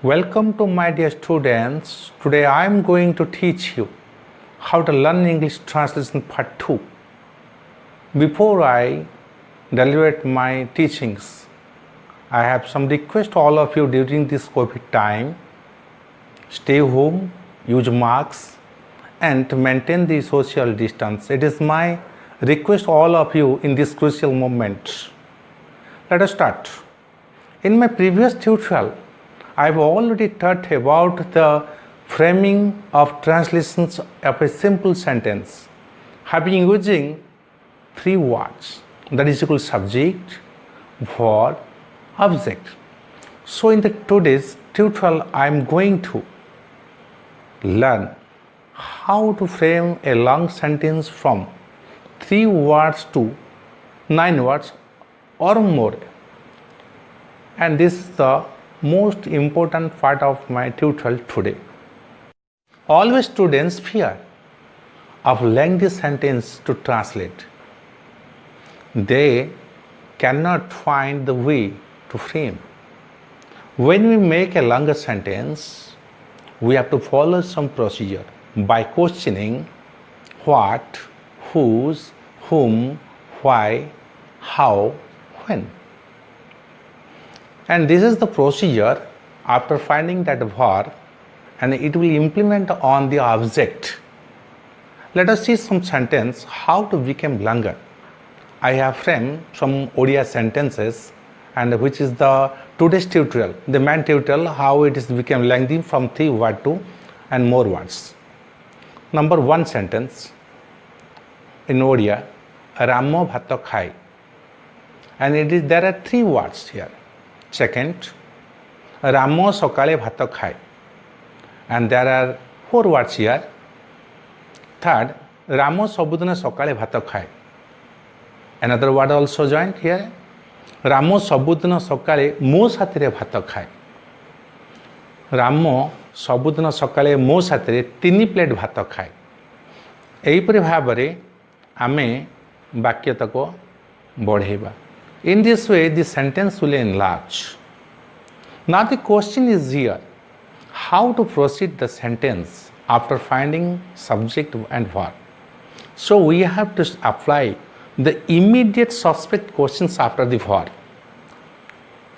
Welcome to my dear students. Today I am going to teach you how to learn English translation part 2. Before I deliver my teachings, I have some request to all of you during this COVID time. Stay home, use masks and maintain the social distance. It is my request to all of you in this crucial moment. Let us start. In my previous tutorial, I have already taught about the framing of translations of a simple sentence, having using three words, that is equal subject, verb, object. So in the today's tutorial, I am going to learn how to frame a long sentence from 3 words to 9 words or more. And this is the most important part of my tutorial today. Always students fear of lengthy sentence to translate. They cannot find the way to frame. When we make a longer sentence, we have to follow some procedure by questioning what, whose, whom, why, how, when. And this is the procedure after finding that verb, and it will implement on the object. Let us see some sentence how to become longer. I have framed some Odia sentences, and which is the today's tutorial, the main tutorial, how it is become lengthy from 3 words to and more words. Number 1 sentence in Odia, Ramo bhato khai, and there are 3 words here. Second, Ramo sokale bhato khai, and there are 4 words here. Third, Ramo sabudina sokale bhato khai. Another word also joined here. Ramo sabudina sokale mo satire bhato khai. Ramo sabudina sokale mo satire 3 plate bhato khai. एहीपरि भाବରେ आमे वाक्यतको बढ़ेबा. In this way, the sentence will enlarge. Now the question is here, how to proceed the sentence after finding subject and verb. So we have to apply the immediate suspect questions after the verb.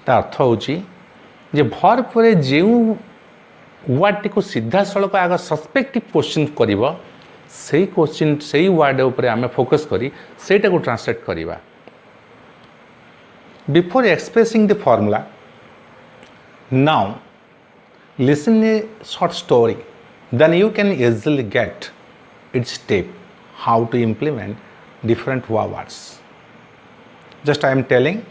ता अर्थ होची जे verb परे जेउ word को सीधा सड़क आग सस्पेक्टिव question करिवो सेही question सेही word ऊपर आमे फोकस करी सेटा को translate करिवा. Before expressing the formula, now listen a short story, then you can easily get its step how to implement different words. Just I am telling,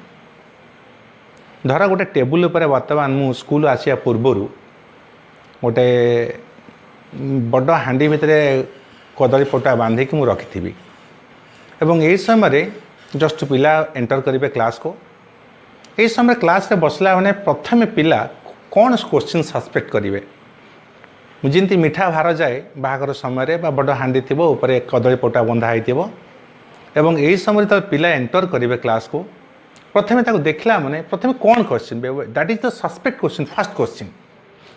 धरा गोटे टेबुल उपर वर्तमान मु स्कूल आसिया पूर्वरु गोटे बड़ हांडी भितर कदली पटा बांधिक मु रखिथिबी एवं एई समय जस्ट पिला एंटर करिवे क्लास को. ये समय क्लास रे बसला माने प्रथम पिला कौन क्वेश्चन सस्पेक्ट करेंगे जमी मिठा भार जाए बाहागर समय बड़ हांडी थी ऊपर कदली पटा बंधा हो एवं यही समय तो पिला एंटर करेंगे क्लास को प्रथम देखला माने प्रथम कौन question that is the suspect question first question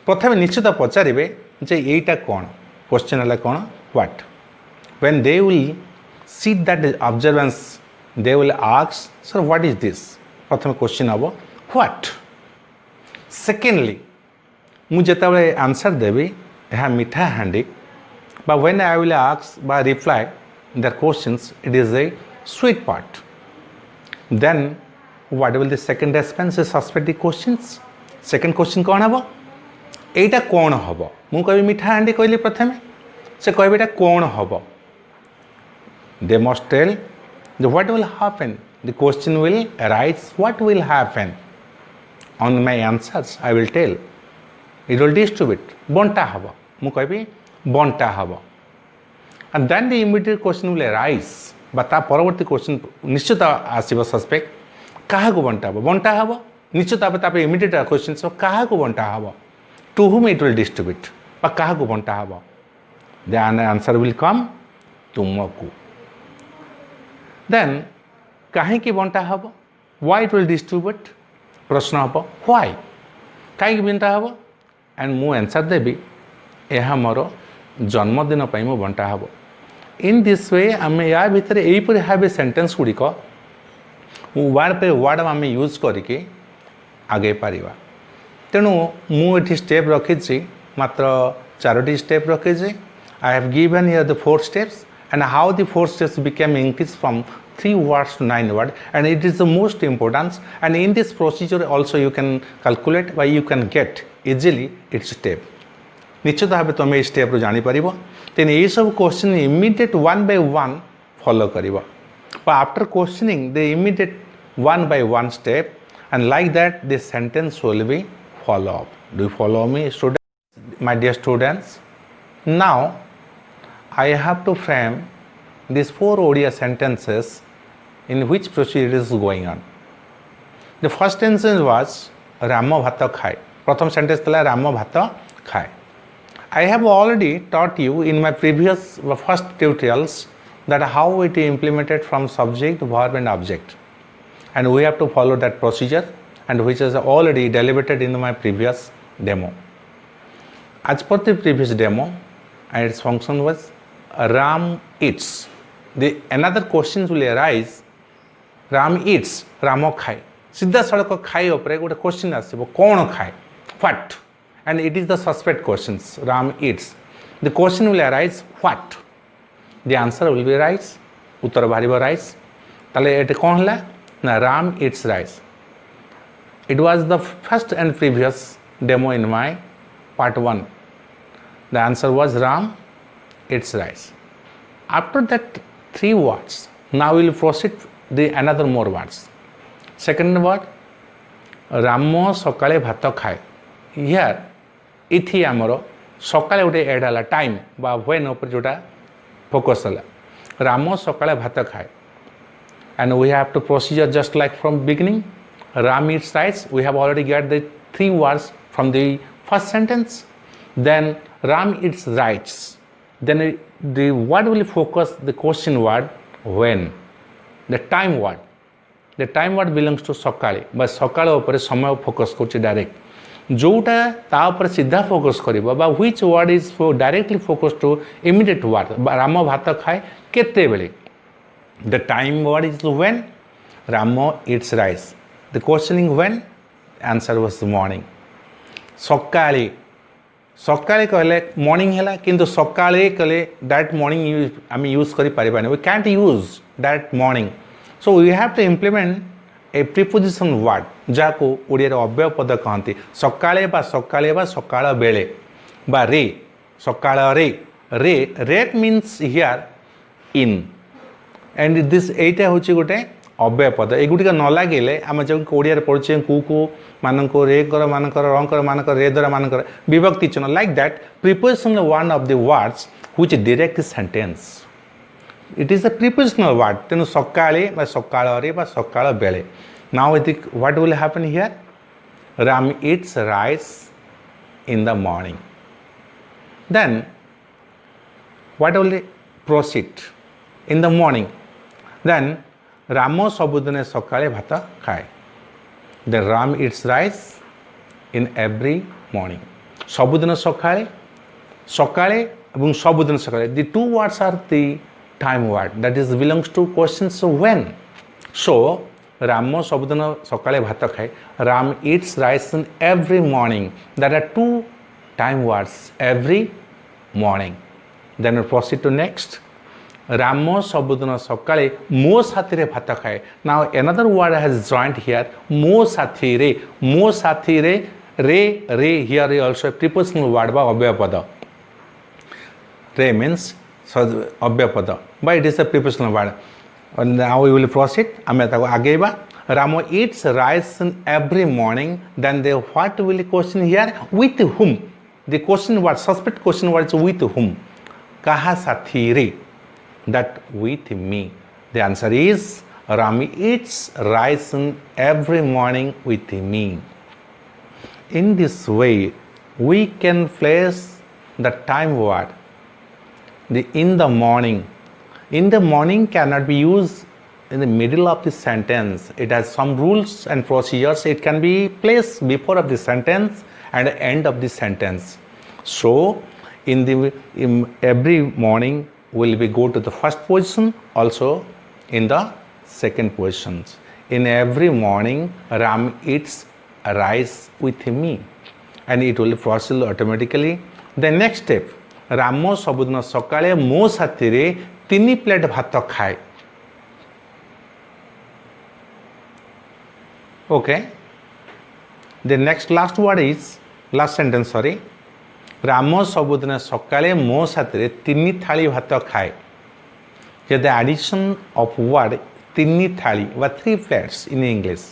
प्रथम निश्चित पचारे जे यहीटा कौन क्वेश्चन है कौन what when they will see that observance they will ask sir what is this प्रथम क्वेश्चन हम व्हाट. सेकेंडली मुझे आंसर देवी यह मिठा हांडी बा व्हेन आई विल आस्क बा reply their questions it is a sweet part. Then what will the second response suspect questions. Second question कौन हम एटा कौन हम मु कहि मिठा हांडी कहली प्रथम से कहबे एटा कौन हम. They must tell the what will happen. The question will arise what will happen. On my answers I will tell it will distribute bonta haba mu कहबी bonta haba and then the immediate question will arise बता परवर्ती question निश्चित आसीबो suspect काहा को bonta haba निश्चित आबे तापे immediate question so काहा को bonta haba to whom it will distribute बा काहा को bonta haba the answer will come तुमको. Then कहीं बंटा हम व्हाई इट विल डिस्ट्रीब्यूट प्रश्न हम व्हाई कहीं बंटा हम एंड मु आंसर देबी यह मोर जन्मदिन पर मु बंटा हम इन दिस वे आम या भितर यहीपरि भाव सेन्टेन्स गुड़िक वार्ड पे वार्ड आम यूज करके आगे पार तेणु मुझे स्टेप रखी मात्र 4टी स्टेप रखी I have given here the 4 steps and how the 4 steps became increased from 3 words to 9 words, and it is the most important, and in this procedure also you can calculate why you can get easily its step. निश्चित भाव तुम ये step जानी पारिबो तेन ये सब question immediate 1 by 1 follow करिबो but after questioning the immediate 1 by 1 step and like that the sentence will be follow up. Do you follow me, students? My dear students, now I have to frame these 4 Odia sentences in which procedure is going on. The first sentence was Ramo bhato khai. Pratham sentence thala Ramo bhato khai. I have already taught you in my previous first tutorials that how it is implemented from subject, verb and object, and we have to follow that procedure, and which is already deliberated in my previous demo. As per the previous demo, and its function was Ram eats. The another questions will arise. Ram eats. Ramo khai. सीधा सड़क खाई उपरे गोटे question आसो कौन खाए what and it is the suspect questions Ram eats the question will arise what the answer will be rice उत्तर बाहर राइस ताले एटे कौन है ना Ram eats rice it was the first and previous demo in my part 1 the answer was Ram its rice. After that 3 words, now we will proceed the another more words. Second word, Ramo sakale bhato khae. Here ithi amaro sakale ude add hala time ba when upar jota focus hala. Ramo sakale bhato khae. And we have to procedure just like from beginning. Ram eats rice. We have already got the 3 words from the first sentence. Then Ram eats rice. Then the word will focus the question word when, the time word. The time word belongs to sakale, but sakale upare samay focus करछि direct जोटा ता ऊपर सीधा focus करिबो बा which word is directly focused to immediate word Ram भात खाए केते बेले the time word is when Ramo eats rice. The questioning when answer was morning. सकाळे सकाळे कहले मॉर्निंग है किंतु सकाळे कहले दैट मॉर्निंग आम यूज करि परिबानी we can't use that morning so we have to implement a preposition word जाको ओडिया रे अव्यय पद कहंती सकाळे बा सकाळ बेले बा रे सकाळ रे रे rate means here in and this एटा होची गोटे अव्यय पद एगुटिक न लगे आम जो ओडिया पढ़े कु मानक रे कर मानक रंकर मानक रे द्वारा मानक विभक्ति चिन्ह like that preposition one of the words which direct sentence it is a prepositional word तेणु सकाळे बा सकाळ रे बा सकाळ बेले now what will happen here Ram eats rice in the morning then what will proceed in the morning then Ram सबुदिन सकाळे भात खाए then Ram eats rice in every morning सबुदिन सकाळे सकाळे एवं सबुदिन सकाळे the 2 words are the time word that is belongs to questions when so Ram सबुदिन सकाळे भात खाए Ram eats rice in every morning that are 2 time words every morning then we proceed to next Ram सबुदिन सकाळे मो साथी रे भात खाए now another word has joint here मो साथी रे रे here is also prepositional word बा अव्यय पद रे मीन्स अव्यय पद बा it is a prepositional word now we will proceed आमे ताको आगेबा Ram eats rice in every morning then they what will question here with whom the question word suspect question word is with whom कहा साथी रे that with me the answer is Ram eats rice every morning with me. In this way we can place the time word the in the morning cannot be used in the middle of the sentence. It has some rules and procedures. It can be placed before of the sentence and end of the sentence. So in every morning will be go to the first position, also in the second positions. In every morning Ram eats rice with me, and it will proceed automatically. The next step, Ram ସବୁଦିନ ସକାଳେ ମୋ ସାଥିରେ 3 plate ଭାତ ଖାଏ. Okay. The next last word is last sentence, sorry. Ram ସବୁଦିନ ସକାଳେ ମୋ ସାଥିରେ 3 ଥାଳି ଭାତ ଖାଏ. Here the addition of word 3 ଥାଳି or 3 plates in English.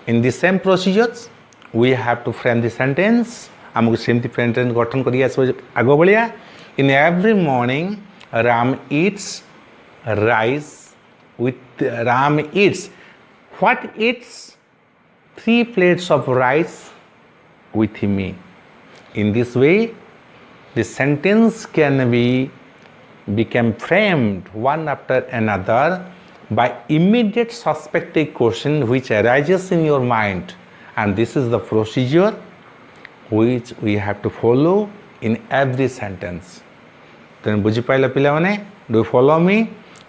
In the same procedures we have to frame the sentence. आमको सेमती सेंटेंस गठन करी आग भाया. In every morning Ram eats rice with Ram eats what eats 3 plates of rice with me. In this way the sentence can be become framed one after another by immediate suspective question which arises in your mind, and this is the procedure which we have to follow in every sentence. तेणु बुझीपाल पे do follow me.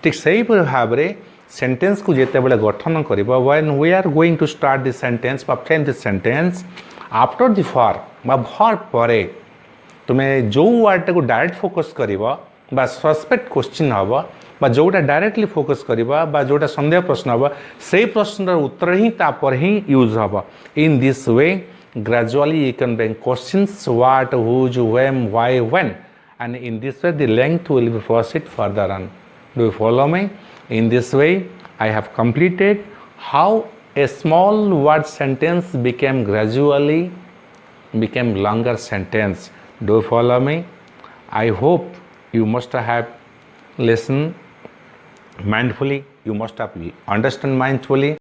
ठीक से भाव में sentence को जिते बड़े गठन कर when we are going to start the sentence बा frame the sentence after the form बा भर पर तुम्हें जो वर्ड को डायरेक्ट फोकस कर सस्पेक्ट क्वेश्चन हम बा जोटा डायरेक्टली फोकस करवा जोटा संदेह प्रश्न हम से प्रश्न उत्तर ही तापर ही यूज हम. In this way gradually you can bring questions what, whose, when, why, when, and in this way the length will be proceed further on. Do you follow me? In this way I have completed how a small word sentence gradually became longer sentence. Do you follow me? I hope you must have listened mindfully, you must have understand mindfully.